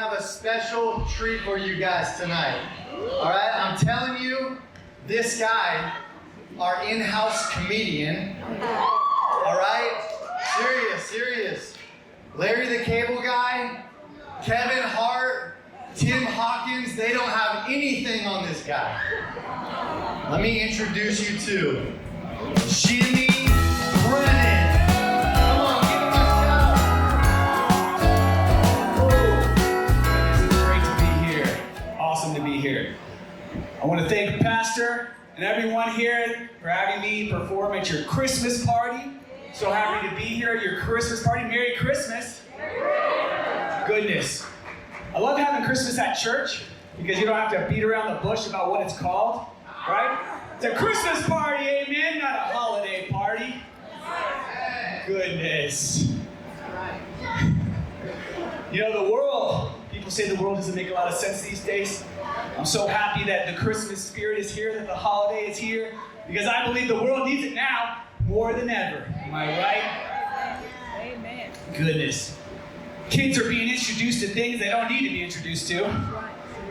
have a special treat for you guys tonight. All right, I'm telling you, this guy, our in-house comedian, all right, serious. Larry the Cable Guy, Kevin Hart, Tim Hawkins, they don't have anything on this guy. Let me introduce you to Jimmy Brennan. Come on, give him a shout. It's great to be here. Awesome to be here. I want to thank the pastor and everyone here for having me perform at your Christmas party. So happy to be here at your Christmas party. Merry Christmas. Goodness. I love having Christmas at church because you don't have to beat around the bush about what it's called, right? It's a Christmas party, amen, not a holiday party. Goodness. You know, the world, people say the world doesn't make a lot of sense these days. I'm so happy that the Christmas spirit is here, that the holiday is here, because I believe the world needs it now more than ever. Am I right? Amen. Goodness. Kids are being introduced to things they don't need to be introduced to.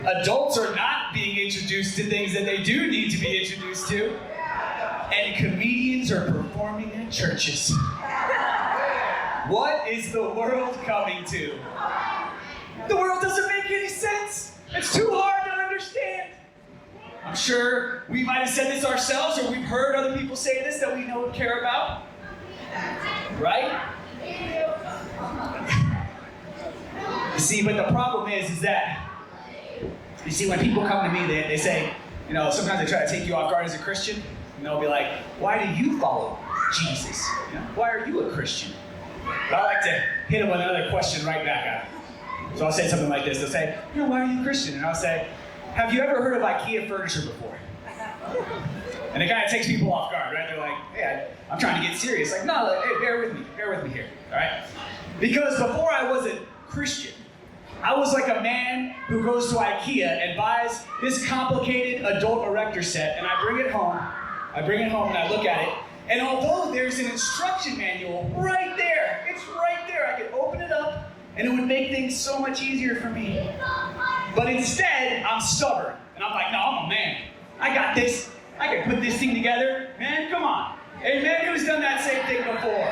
Adults are not being introduced to things that they do need to be introduced to. And comedians are performing at churches. What is the world coming to? The world doesn't make any sense. It's too hard to understand. I'm sure we might have said this ourselves, or we've heard other people say this that we know and care about. Right? You see, but the problem is that, you see, when people come to me, they say, you know, sometimes they try to take you off guard as a Christian, and they'll be like, why do you follow Jesus? You know, why are you a Christian? But I like to hit them with another question right back. So I'll say something like this. They'll say, you know, why are you a Christian? And I'll say, have you ever heard of IKEA furniture before? And it kind of takes people off guard, right? They're like, hey, I'm trying to get serious. Like, no, hey, bear with me here, all right? Because before I was a Christian, I was like a man who goes to IKEA and buys this complicated adult erector set, and I bring it home and I look at it, and although there's an instruction manual right there, it's right there, I could open it up, and it would make things so much easier for me. But instead, I'm stubborn, and I'm like, no, I'm a man. I got this. I can put this thing together. Man, come on. Hey, man, who's done that same thing before?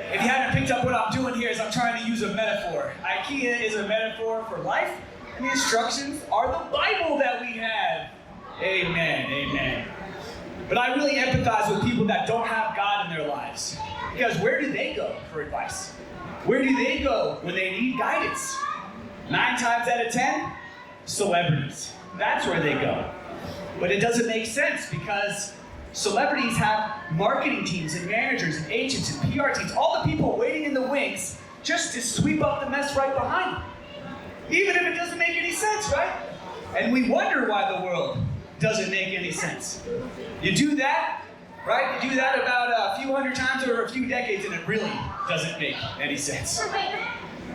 If you haven't picked up what I'm doing here is I'm trying to use a metaphor. IKEA is a metaphor for life, and the instructions are the Bible that we have. Amen, amen. But I really empathize with people that don't have God in their lives. Because where do they go for advice? Where do they go when they need guidance? 9 times out of 10, celebrities. That's where they go. But it doesn't make sense because celebrities have marketing teams and managers and agents and PR teams, all the people waiting in the wings just to sweep up the mess right behind them. Even if it doesn't make any sense, right? And we wonder why the world doesn't make any sense. You do that, right? You do that about a few hundred times over a few decades and it really doesn't make any sense.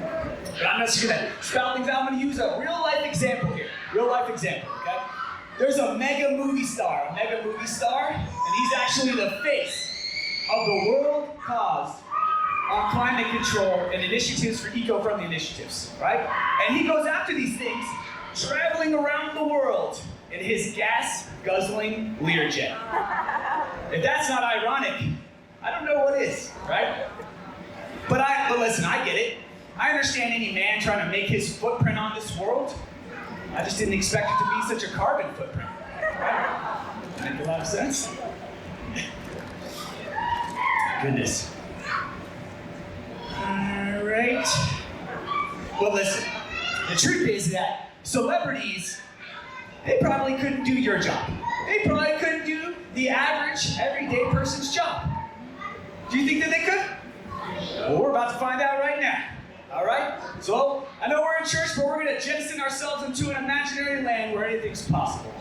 But I'm not just gonna spout things out. I'm gonna use a real life example here. Real life example, okay? There's a mega movie star, and he's actually the face of the world cause on climate control and initiatives for eco-friendly initiatives, right? And he goes after these things, traveling around the world in his gas-guzzling Learjet. If that's not ironic, I don't know what is, right? But listen, I get it. I understand any man trying to make his footprint on this world. I just didn't expect it to be such a carbon footprint. Right? Make a lot of sense? Goodness. All right. Well, listen. The truth is that celebrities, they probably couldn't do your job. They probably couldn't do the average, everyday person's job. Do you think that they could? Well, we're about to find out right now. All right? So, I know we're in church, but we're going to jettison ourselves into an imaginary land where anything's possible.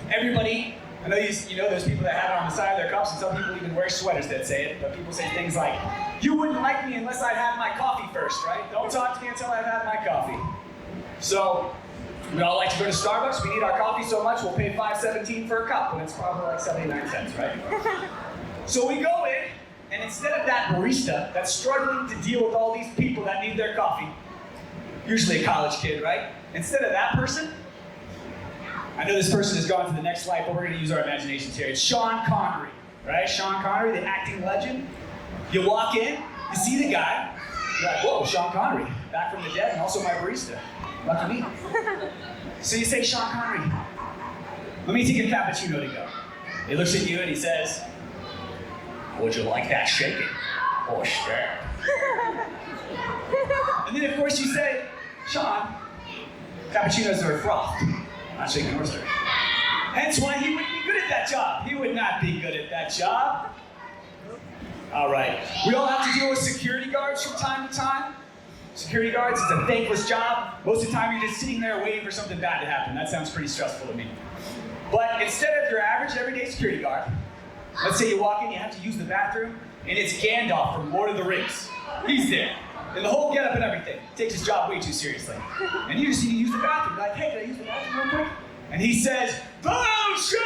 Everybody, I know you know there's people that have it on the side of their cups, and some people even wear sweaters that say it, but people say things like, you wouldn't like me unless I'd had my coffee first, right? Don't talk to me until I've had my coffee. So, we all like to go to Starbucks. We need our coffee so much, we'll pay $5.17 for a cup, and it's probably like 79 cents, right? So we go in, and instead of that barista that's struggling to deal with all these people that need their coffee, usually a college kid, right? Instead of that person, I know this person has gone to the next life, but we're going to use our imaginations here. It's Sean Connery, right? Sean Connery, the acting legend. You walk in, you see the guy, you're like, whoa, Sean Connery, back from the dead, and also my barista. Lucky me. So you say, Sean Connery, let me take a cappuccino to go. He looks at you and he says, would you like that shaken or stirred? And then of course you say, Sean, cappuccinos are frothed, not shaken or stirred. Hence why he wouldn't be good at that job. He would not be good at that job. All right. We all have to deal with security guards from time to time. Security guards, it's a thankless job. Most of the time you're just sitting there waiting for something bad to happen. That sounds pretty stressful to me. But instead of your average everyday security guard, let's say you walk in, you have to use the bathroom, and it's Gandalf from Lord of the Rings. He's there. And the whole getup and everything. Takes his job way too seriously. And you just need to use the bathroom. You're like, hey, can I use the bathroom real quick? And he says, thou shalt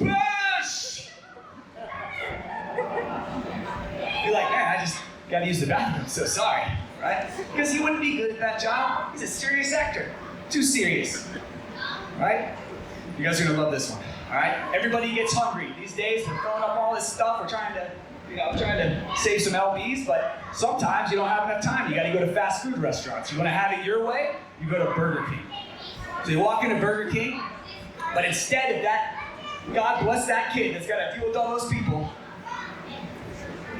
not pass! You're like, man, I just gotta use the bathroom. I'm so sorry, right? Because he wouldn't be good at that job. He's a serious actor. Too serious, right? You guys are gonna love this one, all right? Everybody gets hungry. These days, we're throwing up all this stuff. We're trying to save some LBs, but sometimes you don't have enough time. You gotta go to fast food restaurants. You wanna have it your way, you go to Burger King. So you walk into Burger King, but instead of that, God bless that kid that's gotta deal with all those people,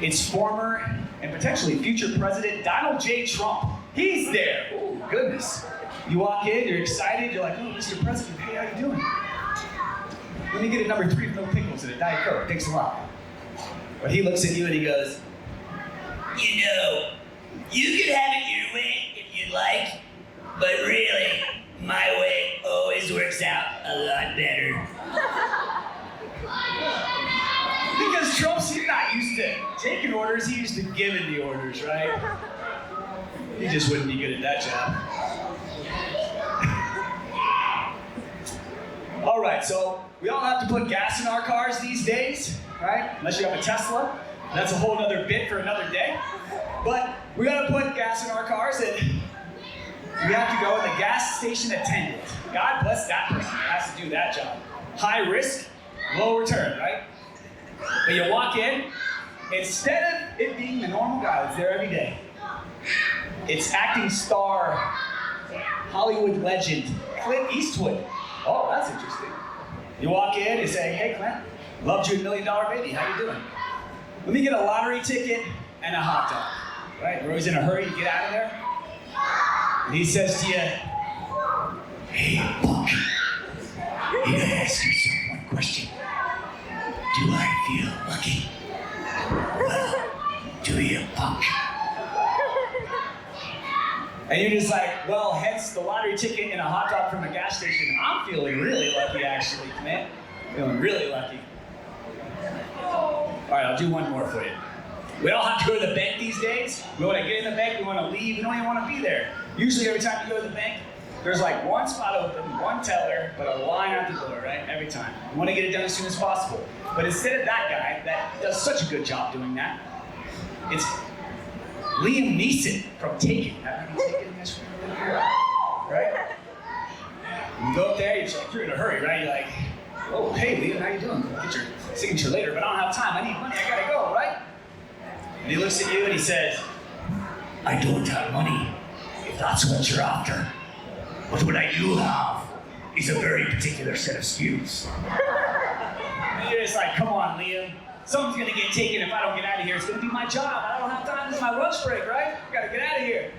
it's former and potentially future President Donald J. Trump. He's there. Oh, goodness. You walk in, you're excited, you're like, oh, Mr. President, hey, how you doing? Let me get a number 3 with no pickles and a Diet Coke. Thanks a lot. But he looks at you and he goes, you know, you can have it your way if you'd like, but really, my way always works out a lot better. Because Trump's not used to taking orders, he's used to giving the orders, right? He just wouldn't be good at that job. All right, so we all have to put gas in our cars these days, right? Unless you have a Tesla. That's a whole other bit for another day. But we gotta put gas in our cars, and we have to go with a gas station attendant. God bless that person who has to do that job. High risk, low return, right? But you walk in, instead of it being the normal guy that's there every day, it's acting star, Hollywood legend, Clint Eastwood. Oh, that's interesting. You walk in, you say, hey Clint, loved you $1 Million Baby, how you doing? Let me get a lottery ticket and a hot dog. Right? We're always in a hurry to get out of there. And he says to you, hey punk, I gotta ask you one question. Do I feel lucky? Well, do you, punk? And you're just like, well, hence the lottery ticket and a hot dog from a gas station. I'm feeling really lucky, actually, man. Feeling really lucky. All right, I'll do one more for you. We all have to go to the bank these days. We want to get in the bank, we want to leave, we don't even want to be there. Usually every time you go to the bank, there's like one spot open, one teller, but a line out the door, right? Every time. You want to get it done as soon as possible. But instead of that guy that does such a good job doing that, it's Liam Neeson from Taken. Have you taken this one? Right? You go up there, you're in a hurry, right? You're like, oh, hey Liam, how you doing? I'll get your signature later, but I don't have time. I need money, I gotta go, right? And he looks at you and he says, I don't have money, if that's what you're after. But what I do have is a very particular set of skills. And you're just like, come on, Liam. Something's gonna get taken if I don't get out of here. It's gonna be my job. I don't have time. This is my lunch break, right? I gotta get out of here.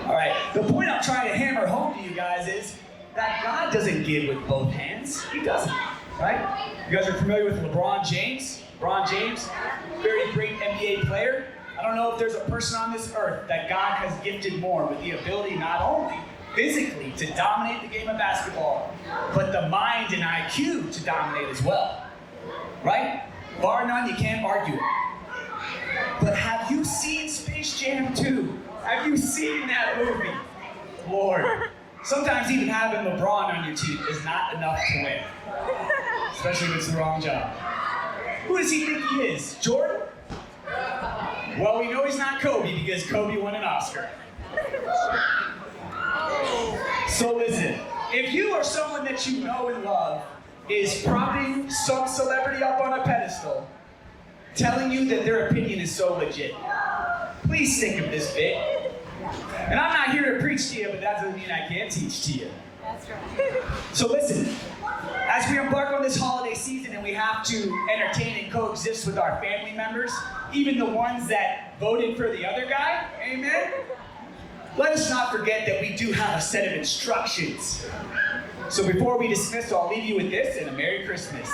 All right, the point I'm trying to hammer home to you guys is that God doesn't give with both hands. He doesn't, right? You guys are familiar with LeBron James? LeBron James, very great NBA player. I don't know if there's a person on this earth that God has gifted more with the ability not only physically to dominate the game of basketball, but the mind and IQ to dominate as well. Right? Bar none, you can't argue it. But have you seen Space Jam 2? Have you seen that movie? Lord. Sometimes even having LeBron on your team is not enough to win. Especially if it's the wrong job. Who does he think he is? Jordan? Well, we know he's not Kobe because Kobe won an Oscar. So listen, if you or someone that you know and love is propping some celebrity up on a pedestal, telling you that their opinion is so legit, please think of this bit. And I'm not here to preach to you, but that doesn't mean I can't teach to you. That's right. So listen, as we embark on this holiday season and we have to entertain and coexist with our family members, even the ones that voted for the other guy, amen? Let us not forget that we do have a set of instructions. So before we dismiss, I'll leave you with this and a Merry Christmas.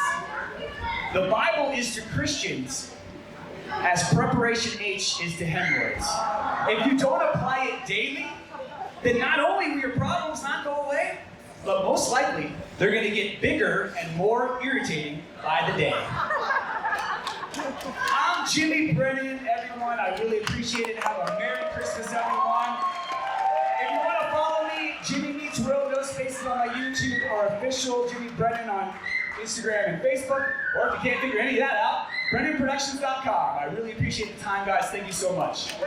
The Bible is to Christians as preparation H is to hemorrhoids. If you don't apply it daily, then not only will your problems not go away, but most likely they're going to get bigger and more irritating by the day. I'm Jimmy Brennan, everyone. I really appreciate it. Have a Merry Christmas, everyone. If you want to follow me, Jimmy Meets World, no spaces on my YouTube, or official Jimmy Brennan on Instagram and Facebook. Or if you can't figure any of that out, BrennanProductions.com. I really appreciate the time, guys. Thank you so much.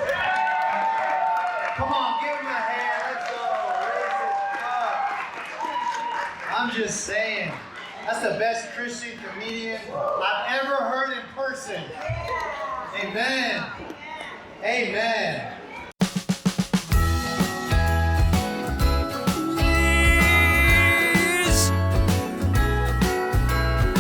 Come on, give him a hand. Let's go. Raise it up. I'm just saying, that's the best Christian comedian I've ever heard in person. Amen. Amen.